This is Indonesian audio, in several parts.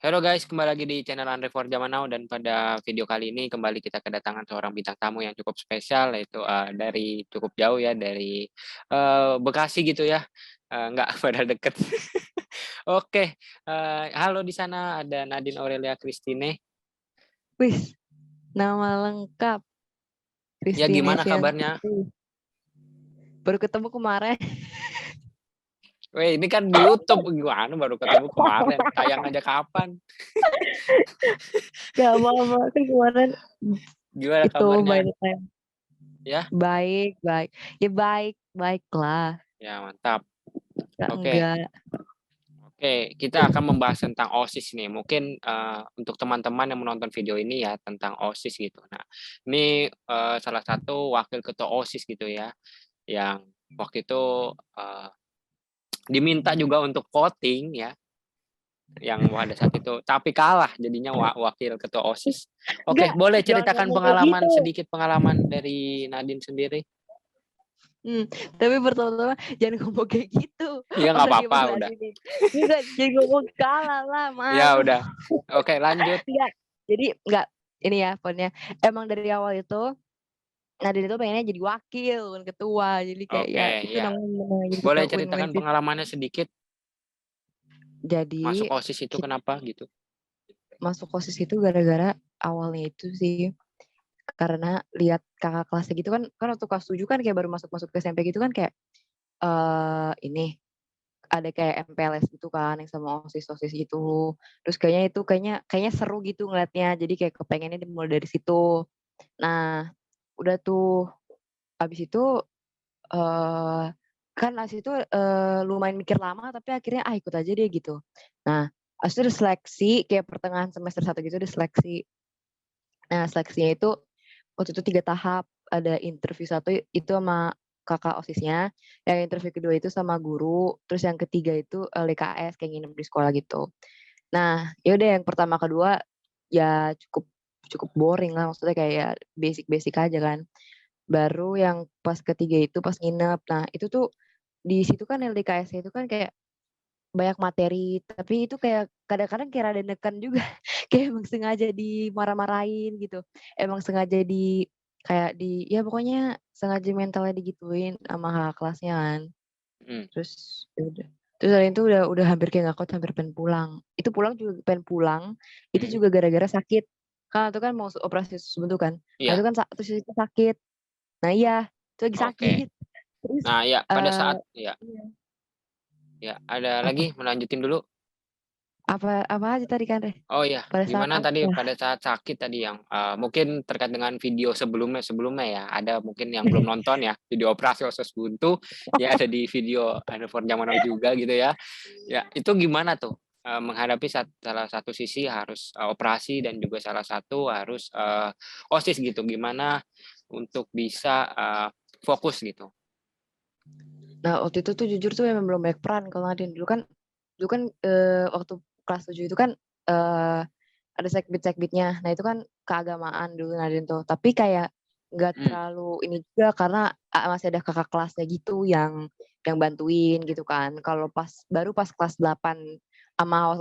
Halo guys, kembali lagi di channel Andre for Zaman Now dan pada video kali ini kembali kita kedatangan seorang bintang tamu yang cukup spesial yaitu, dari cukup jauh ya dari, Bekasi gitu ya, nggak pada deket. Oke, halo di sana ada Nadine Aurelia Christine. Wis, nama lengkap Ya Christine gimana kabarnya? Yesianti. Baru ketemu kemarin. Weh ini kan di YouTube, gimana baru ketemu kemarin, tayang aja kapan? Gak apa-apa, kan kemarin Gimana itu by kabarnya? the time. Ya? Baik baik. Ya baik, baiklah. Ya mantap. Oke. Enggak. Oke, kita akan membahas tentang OSIS nih. Mungkin, untuk teman-teman yang menonton video ini ya tentang OSIS gitu. Nah, ini, salah satu wakil ketua OSIS gitu ya, yang waktu itu, diminta juga untuk voting ya, yang pada saat itu, tapi kalah jadinya wakil ketua OSIS. Oke, Enggak, boleh jangan ceritakan ngomong kayak pengalaman gitu. sedikit pengalaman dari Nadine sendiri? Mmm, tapi pertama-tama jangan ngomong kayak gitu, Iya, nggak orang dia apa-apa, membela udah. diri. Enggak, jangan ngomong kalah lah, Ya malu. udah. Oke, lanjut. Enggak, jadi enggak, ini ya pokoknya emang dari awal itu Nadine itu pengennya jadi wakil, bukan ketua. Jadi kayak ya Oke, itu ya. namanya jadi ketua Boleh win-win ceritakan sih. pengalamannya sedikit? Masuk Jadi OSIS itu kit kenapa gitu? masuk OSIS itu gara-gara awalnya itu sih, karena lihat kakak kelasnya gitu kan kan waktu kelas 7 kan kayak baru masuk-masuk ke SMP gitu kan kayak, ini, ada kayak MPLS gitu kan yang sama OSIS-OSIS gitu. Terus kayaknya itu kayaknya kayaknya seru gitu ngeliatnya, jadi kayak kepengennya dimulai dari situ. Nah, udah tuh, habis itu, eee, kan habis itu, lumayan mikir lama tapi akhirnya, ikut aja deh gitu. Nah, habis itu ada seleksi kayak pertengahan semester 1 gitu ada seleksi. Nah, seleksinya itu waktu itu 3 tahap, ada interview satu itu sama kakak OSISnya, yang interview kedua itu sama guru, terus yang ketiga itu, LDKS kayak nginep di sekolah gitu. Nah, ya udah yang pertama, kedua ya cukup cukup boring lah, maksudnya kayak basic-basic aja kan. Baru yang pas ketiga itu pas nginep, nah itu tuh di situ kan LDKS itu kan kayak banyak materi, tapi itu kayak kadang-kadang kayak rada neken juga, kayak emang sengaja dimarah-marahin gitu, emang sengaja kayak ya pokoknya sengaja mentalnya digituin sama kakak kelasnya kan. Mhm, Terus ya udah, terus hari itu udah hampir kayak nggak kuat, hampir pengen pulang. Itu pulang juga pengen pulang, itu mhm, juga gara-gara sakit. Kan itu kan mau operasi usus buntu kan, nah itu iya, kan terus itu sakit. Nah iya, itu lagi oke. sakit. Terus, Nah, ya pada eee saat ya iya, ya, ada apa lagi melanjutin dulu? apa aja tadi kan, Re? Oh ya, Pada saat gimana tadi apa? pada saat sakit tadi yang, mungkin terkait dengan video sebelumnya ya, ada mungkin yang belum nonton ya, video operasi usus buntu, ya ada di video Hannover Zaman Now juga gitu ya. Ya, itu gimana tuh, menghadapi salah satu sisi harus, operasi dan juga salah satu harus, OSIS gitu, gimana untuk bisa, fokus gitu? Nah, waktu itu tuh jujur tuh emang belum banyak peran kalau Nadine. Dulu kan, waktu kelas 7 itu kan, ada sekbid-sekbidnya. Nah, itu kan keagamaan dulu Nadine tuh. Tapi kayak nggak Mmm, terlalu ini juga karena, masih ada kakak kelasnya gitu yang bantuin gitu kan. Kalau baru pas kelas 8 sama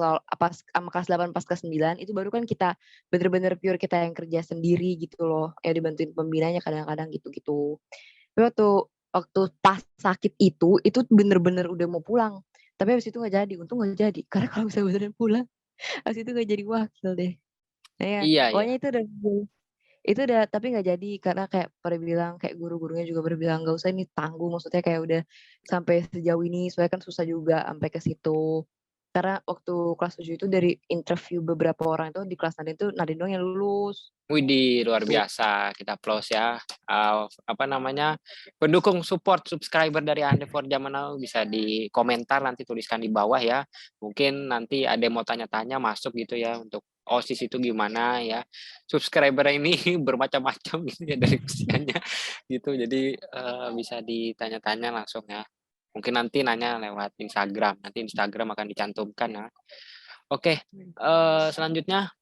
kelas 8 pas kelas 9 itu baru kan kita bener-bener pure kita yang kerja sendiri gitu loh, yang dibantuin pembinanya kadang-kadang gitu-gitu. Tapi waktu pas sakit itu bener-bener udah mau pulang, tapi habis itu nggak jadi, untung nggak jadi, karena kalau misalnya beneran pulang, habis itu nggak jadi wakil deh. Nah ya, iya iya, pokoknya itu udah tapi nggak jadi karena kayak pada bilang kayak guru-gurunya juga pada bilang, "Nggak usah ini tanggung," maksudnya kayak udah sampai sejauh ini, soalnya kan susah juga sampai ke situ. Karena waktu kelas 7 itu dari interview beberapa orang itu di kelas Nadine itu Nadine doang yang lulus, widih luar gitu. biasa, kita applause ya, apa namanya, pendukung support subscriber dari Anda for Zaman Now bisa di komentar nanti tuliskan di bawah ya, mungkin nanti ada yang mau tanya-tanya masuk gitu ya untuk OSIS itu gimana ya, subscriber ini bermacam-macam gitu ya dari usianya gitu, jadi, bisa ditanya-tanya langsung ya. Mungkin nanti nanya lewat Instagram, nanti Instagram akan dicantumkan ya. Oke, selanjutnya,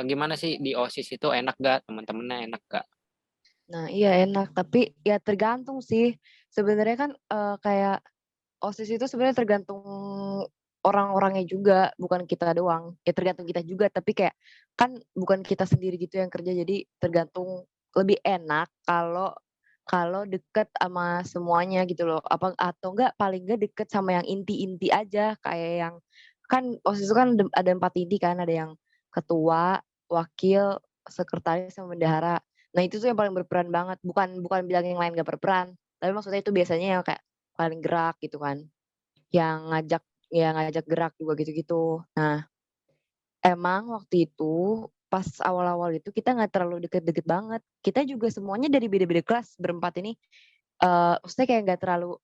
gimana sih di OSIS itu enak nggak? Teman-temannya enak nggak? Nah iya enak, tapi ya tergantung sih. Sebenarnya kan, kayak OSIS itu sebenarnya tergantung orang-orangnya juga, bukan kita doang. Ya tergantung kita juga, tapi kayak kan bukan kita sendiri gitu yang kerja, jadi tergantung lebih enak kalau kalau deket sama semuanya gitu loh. Apa atau enggak paling enggak deket sama yang inti-inti aja, kayak yang kan OSIS itu kan ada 4 inti kan, ada yang ketua, wakil, sekretaris, sama bendahara. Nah itu tuh yang paling berperan banget, bukan bukan bilang yang lain gak berperan, tapi maksudnya itu biasanya yang kayak paling gerak gitu kan, yang ngajak ya ngajak gerak juga gitu-gitu. Nah, emang waktu itu pas awal-awal itu kita nggak terlalu deket-deket banget. Kita juga semuanya dari beda-beda kelas berempat ini, maksudnya kayak nggak terlalu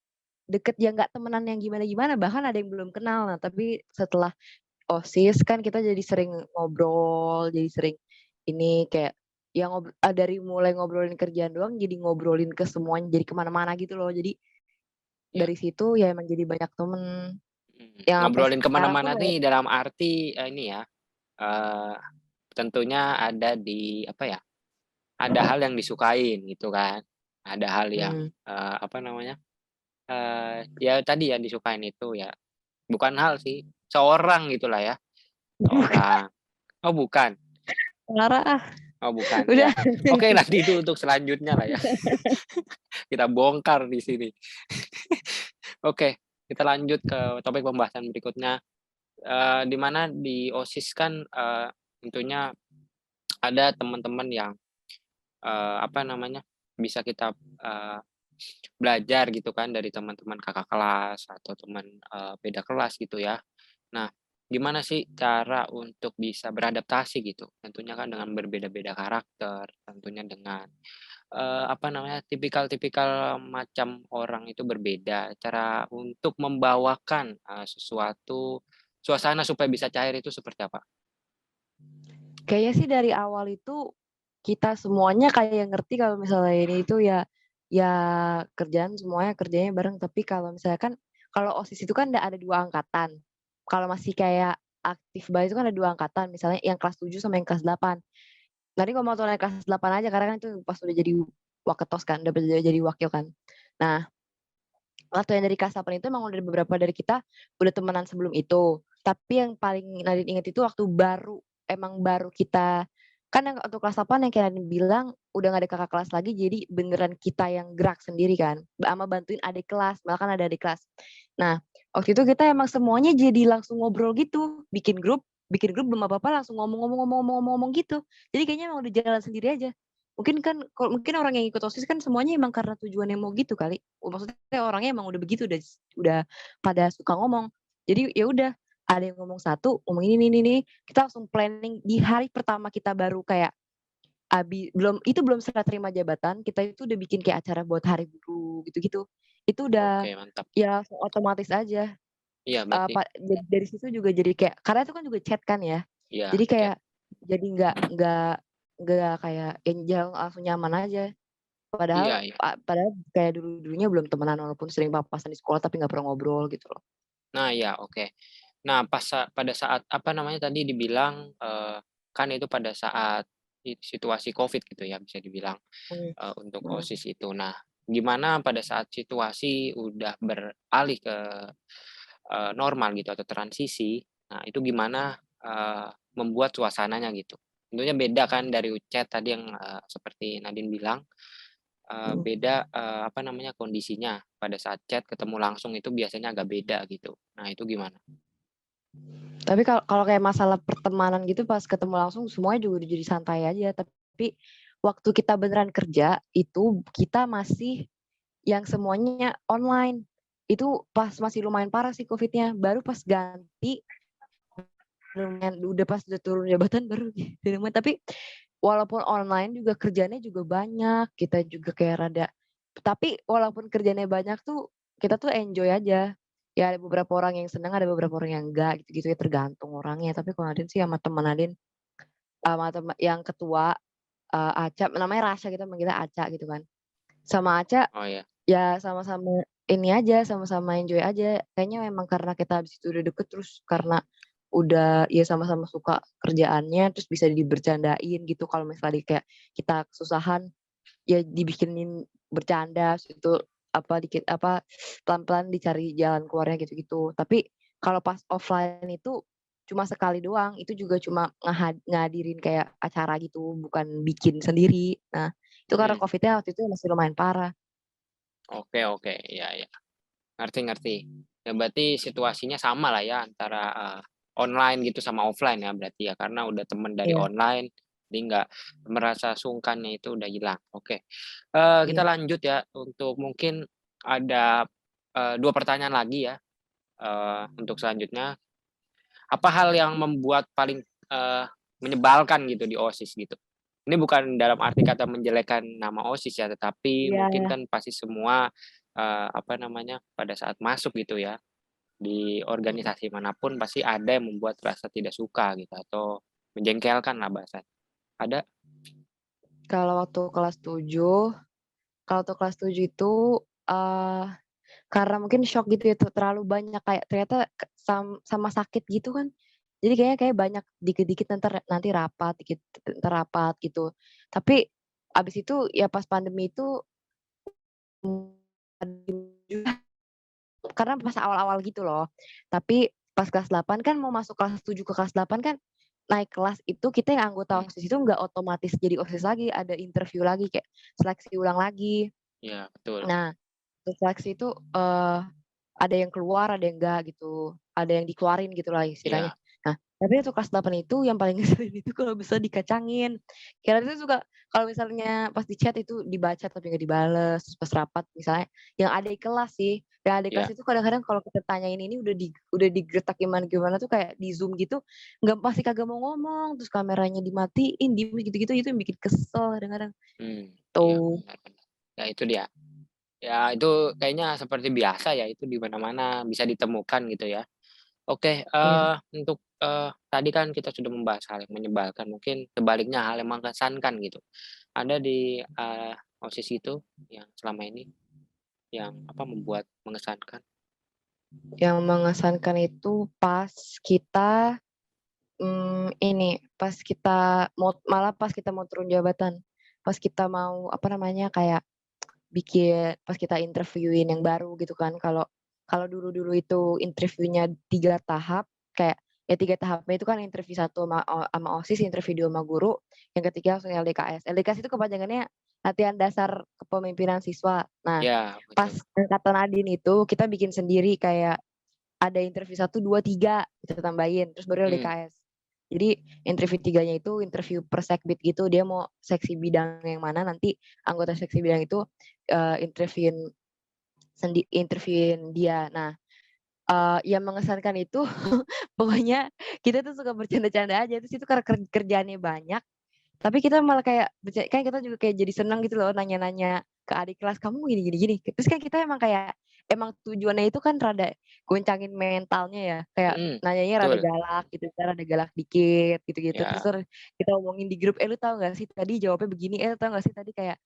deket, ya nggak temenan yang gimana-gimana, bahkan ada yang belum kenal. Nah, tapi setelah OSIS kan kita jadi sering ngobrol, jadi sering ini kayak ya dari mulai ngobrolin kerjaan doang jadi ngobrolin ke semuanya, jadi ke mana-mana gitu loh. Jadi Ya. dari situ ya emang jadi banyak temen, yang sampai Ngobrolin kemana sekarang tuh mana kayak nih dalam arti, ini ya, eee, tentunya ada di apa ya, ada hal yang disukain gitu kan, ada hal yang, mmm, apa namanya, ya tadi yang disukain itu ya, bukan hal sih, seorang gitulah ya, seorang. Oh bukan? parah ah, Oh bukan, udah. ya. Oke nanti itu untuk selanjutnya lah ya, kita bongkar di sini. Oke, kita lanjut ke topik pembahasan berikutnya, di mana di OSIS kan, tentunya ada teman-teman yang, apa namanya, bisa kita, belajar gitu kan dari teman-teman kakak kelas atau teman, beda kelas gitu ya. Nah, gimana sih cara untuk bisa beradaptasi gitu? Tentunya kan dengan berbeda-beda karakter, tentunya dengan, apa namanya, tipikal-tipikal macam orang itu berbeda. Cara untuk membawakan, sesuatu suasana supaya bisa cair itu seperti apa? Kayaknya sih dari awal itu, kita semuanya kayak ngerti kalau misalnya ini itu ya ya kerjaan semuanya kerjanya bareng, tapi kalau misalnya kan kalau OSIS itu kan ada 2 angkatan. Kalau masih kayak aktif banget itu kan ada 2 angkatan, misalnya yang kelas 7 sama yang kelas 8. Tadi ngomong soal yang kelas 8 aja karena kan itu pas udah jadi waketos kan, udah jadi wakil kan. Nah, waktu yang dari kelas 8 itu emang udah beberapa dari kita udah temenan sebelum itu. Tapi yang paling Nadine inget itu waktu baru kita kan yang untuk kelas 8 yang kayak Nadine bilang udah gak ada kakak kelas lagi, jadi beneran kita yang gerak sendiri kan, sama bantuin adik kelas, malah kan ada adik kelas. Nah, waktu itu kita emang semuanya jadi langsung ngobrol gitu, bikin grup belum apa-apa langsung ngomong gitu. Jadi kayaknya emang udah jalan sendiri aja. Mungkin kan kalau mungkin orang yang ikut OSIS kan semuanya emang karena tujuannya mau gitu kali. Maksudnya orangnya emang udah begitu, udah pada suka ngomong. Jadi ya udah, ada yang ngomong satu, ngomong ini, kita langsung planning di hari pertama kita baru kayak belum serah terima jabatan, kita itu udah bikin kayak acara buat hari guru gitu-gitu. Itu udah Oke, mantap. ya langsung otomatis aja, Iya berarti dari situ juga jadi kayak karena itu kan juga chat kan ya. iya, Jadi chat. kayak jadi nggak kayak yang langsung nyaman aja. Iya Padahal iya. padahal kayak dulu-dulunya belum temenan walaupun sering papasan di sekolah tapi nggak pernah ngobrol gitu loh. Nah, iya, oke. Nah, pada saat, apa namanya tadi dibilang, kan itu pada saat situasi Covid gitu ya, bisa dibilang, Mmm, untuk mhm. OSIS itu. Nah, gimana pada saat situasi udah beralih ke, normal gitu atau transisi, nah itu gimana, membuat suasananya gitu? Tentunya beda kan dari chat tadi yang, seperti Nadine bilang, Mhm. beda, apa namanya, kondisinya. Pada saat chat ketemu langsung itu biasanya agak beda gitu. Nah, itu gimana? Tapi kalau kalau kayak masalah pertemanan gitu pas ketemu langsung semuanya juga udah jadi santai aja, tapi waktu kita beneran kerja itu kita masih yang semuanya online. Itu pas masih lumayan parah sih Covid-nya, baru pas ganti lumayan udah pas udah turun jabatan baru di rumah, tapi walaupun online juga kerjanya juga banyak, kita juga kayak rada tapi walaupun kerjanya banyak tuh, kita tuh enjoy aja. Ya ada beberapa orang yang senang, ada beberapa orang yang enggak gitu-gitu ya, tergantung orangnya. Tapi kalau Nadine sih sama temen Nadine, sama yang ketua, Aca, namanya Rasya, kita manggilnya Aca gitu kan. Sama Aca, Oh ya. ya sama-sama ini aja, sama-sama enjoy aja. Kayaknya memang karena kita habis itu udah deket, terus karena udah ya sama-sama suka kerjaannya, terus bisa dibercandain gitu kalau misalnya kayak kita kesusahan, ya dibikinin bercanda, terus itu apa, dikit apa, pelan-pelan dicari jalan keluarnya gitu-gitu. Tapi Kalau pas offline itu cuma sekali doang, itu juga cuma ngadirin kayak acara gitu, bukan bikin sendiri. Nah, itu karena Mhm. Covid-nya waktu itu masih lumayan parah. Oke oke, iya iya, ngerti ngerti. Ya berarti situasinya sama lah ya antara, online gitu sama offline ya berarti ya, karena udah temen dari Iya online, jadi nggak merasa sungkannya itu udah hilang. Oke, kita iya. lanjut ya untuk mungkin ada, 2 pertanyaan lagi ya, untuk selanjutnya. Apa hal yang membuat paling, menyebalkan gitu di OSIS gitu? Ini bukan dalam arti kata menjelekkan nama OSIS ya, tetapi Iya mungkin iya. kan pasti semua, apa namanya, pada saat masuk gitu ya, di Mhm. organisasi manapun pasti ada yang membuat rasa tidak suka gitu atau menjengkelkan lah bahasanya. Ada? Kalau waktu kelas 7 kalau waktu kelas 7 itu, eee, karena mungkin syok gitu ya, terlalu banyak kayak ternyata sama sakit gitu kan. Jadi kayaknya kayak banyak dikit-dikit nanti rapat, dikit entar rapat gitu. Tapi abis itu ya pas pandemi itu karena pas awal-awal gitu loh. Tapi pas kelas 8 kan mau masuk kelas 7 ke kelas 8 kan naik kelas itu kita yang anggota Mhm, OSIS itu nggak otomatis jadi OSIS lagi, ada interview lagi kayak seleksi ulang lagi. iya betul. Nah, seleksi itu, ada yang keluar, ada yang enggak gitu, ada yang dikeluarin gitulah istilahnya. Iya Nah, tapi untuk kelas 8 itu yang paling ngeselin itu kalau bisa dikacangin. Kalian itu suka kalau misalnya pas di chat itu dibaca tapi nggak dibales, terus pas rapat misalnya yang adik kelas sih, yang adik kelas iya, itu kadang-kadang kalau kita tanyain ini udah digretak gimana-gimana tuh kayak di Zoom gitu, nggak pasti kagak mau ngomong, terus kameranya dimatiin, diem gitu-gitu, itu yang bikin kesel kadang-kadang, mmm, iya tuh. benar benar. Ya itu dia. Ya itu kayaknya seperti biasa ya, itu di mana-mana bisa ditemukan gitu ya. Oke, Iya. untuk, tadi kan kita sudah membahas hal yang menyebalkan, mungkin sebaliknya hal yang mengesankan gitu. Ada di, OSIS itu yang selama ini yang apa, membuat mengesankan? Yang mengesankan itu pas kita, pas kita malah pas kita mau turun jabatan. Pas kita mau, apa namanya, kayak pas kita interviewin yang baru gitu kan. Kalau kalau dulu-dulu itu interviewnya 3 tahap, kayak ya 3 tahapnya itu kan interview satu sama OSIS, interview 2 sama guru, yang ketiga langsung LDKS. LDKS itu kepanjangannya latihan dasar kepemimpinan siswa. Nah, Ya pas betul, angkatan Nadine itu kita bikin sendiri kayak ada interview satu 2 3 kita tambahin, terus baru mhm, LDKS. Jadi interview tiganya itu interview per sekbid gitu, dia mau seksi bidang yang mana, nanti anggota seksi bidang itu, interviewin dia. Nah, yang mengesankan itu pokoknya kita tuh suka bercanda-canda aja, terus itu karena kerjaannya banyak, tapi kita malah kayak kan kita juga kayak jadi seneng gitu loh nanya-nanya ke adik kelas, "Kamu gini gini gini." Terus kan kita emang tujuannya itu kan rada goncangin mentalnya ya, kayak mhm, nanyanya rada betul, galak gitu kan, rada galak dikit gitu-gitu. Terus ya, kita omongin di grup, "Eh, lu tahu nggak sih tadi jawabnya begini, eh, lu tahu nggak sih tadi kayak,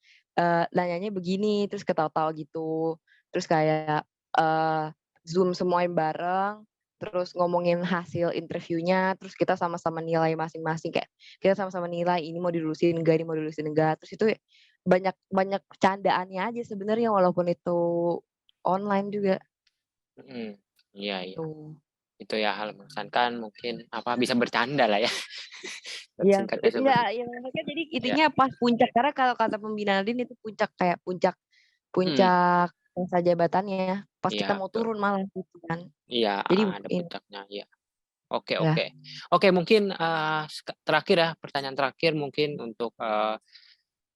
nanyanya begini." Terus ketawa-tawa gitu. Terus kayak, eee, Zoom semuanya bareng, terus ngomongin hasil interviewnya, terus kita sama-sama nilai masing-masing kayak kita sama-sama nilai ini mau dilulusin enggak, ini mau dilulusin enggak, terus itu banyak banyak candaannya aja sebenarnya walaupun itu online juga, mhm, iya iya, tuh. itu ya hal mengesankan mungkin apa, bisa bercanda lah ya, Iya, singkatnya enggak, seperti itu, ya maksudnya jadi iya, intinya pas puncak, karena kalau kata pembina Nadine itu puncak, kayak puncak mhm, puncak masa jabatannya, pas kita iya mau betul, turun malah gitu kan. iya, Jadi ada ini puncaknya, iya. Oke ya, oke. Oke mungkin, terakhir ya, pertanyaan terakhir mungkin untuk,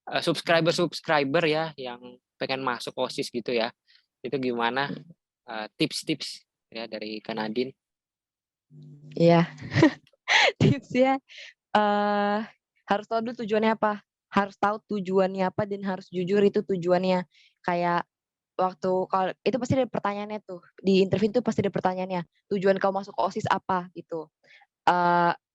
subscriber-subscriber ya yang pengen masuk OSIS gitu ya, itu gimana, mhm, tips-tips ya dari Kak Nadine? iya. Tipsnya, eee, harus tahu dulu tujuannya apa, harus tahu tujuannya apa dan harus jujur itu tujuannya. Kayak kalau itu pasti ada pertanyaannya tuh, di interview itu pasti ada pertanyaannya, "Tujuan kamu masuk OSIS apa?" Gitu.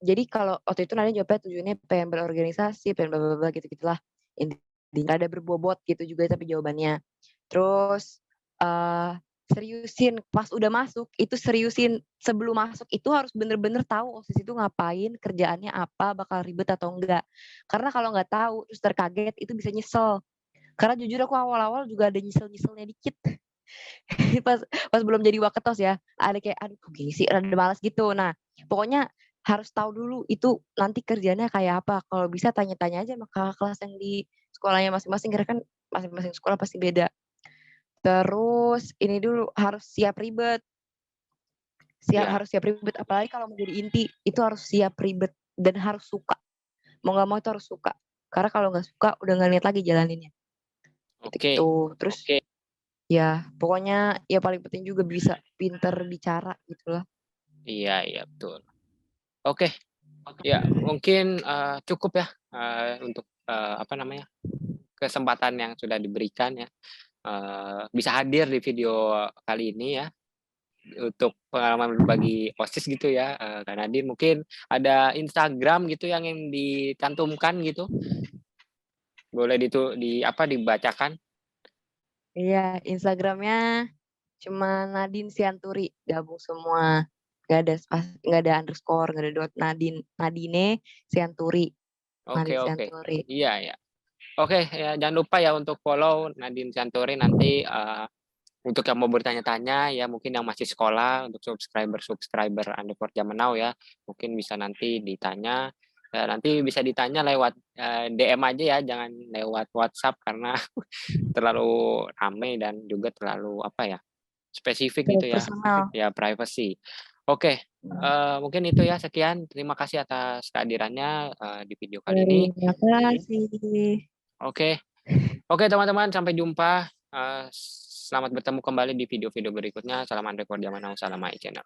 Jadi kalau waktu itu Nadine jawabnya tujuannya pengen berorganisasi, pengen bla bla bla gitu-gitulah, intinya rada berbobot gitu juga tapi jawabannya. Terus, eee, seriusin pas udah masuk, itu seriusin sebelum masuk itu harus bener-bener tahu OSIS itu ngapain, kerjaannya apa, bakal ribet atau enggak. Karena kalau nggak tahu terus terkaget itu bisa nyesel. Karena jujur aku awal-awal juga ada nyesel-nyeselnya dikit. Pas pas belum jadi waketos ya, ada kayak, "Aduh kok gini sih?" Rada males gitu. Nah, pokoknya harus tahu dulu itu nanti kerjanya kayak apa, kalau bisa tanya-tanya aja sama kakak kelas yang di sekolahnya masing-masing, karena kan masing-masing sekolah pasti beda. Terus ini dulu, harus siap ribet, Ya, harus siap ribet, apalagi kalau mau jadi inti, itu harus siap ribet dan harus suka, mau nggak mau itu harus suka. Karena kalau nggak suka, udah nggak niat lagi jalaninnya, oke. gitu-gitu. Terus Oke. ya pokoknya ya paling penting juga bisa pinter bicara gitulah. Iya, iya, betul. Oke, ya mungkin, cukup ya, untuk, apa namanya, kesempatan yang sudah diberikan ya, bisa hadir di video kali ini ya, untuk pengalaman berbagi OSIS gitu ya, Kak Nadine. Mungkin ada Instagram gitu yang ingin dicantumkan gitu, boleh apa, dibacakan? Iya, Instagram-nya cuma Nadine Sianturi, gabung semua. Nggak ada underscore, nggak ada dot, Nadine Sianturi, Oke, Nadine oke. Sianturi. Iya, iya. Oke, ya jangan lupa ya untuk follow Nadine Santuri nanti, untuk yang mau bertanya-tanya ya mungkin yang masih sekolah untuk subscriber Underscore Zaman Now ya, mungkin bisa nanti ditanya, nanti bisa ditanya lewat, DM aja ya jangan lewat WhatsApp karena terlalu ramai dan juga terlalu apa ya, spesifik Terus gitu ya, personal. ya privacy. Oke, mungkin itu ya sekian, terima kasih atas kehadirannya, di video kali ini. Terima kasih. Oke. Oke teman-teman, sampai jumpa, selamat bertemu kembali di video-video berikutnya. Salam Underscore Zaman Now, salam My Channel.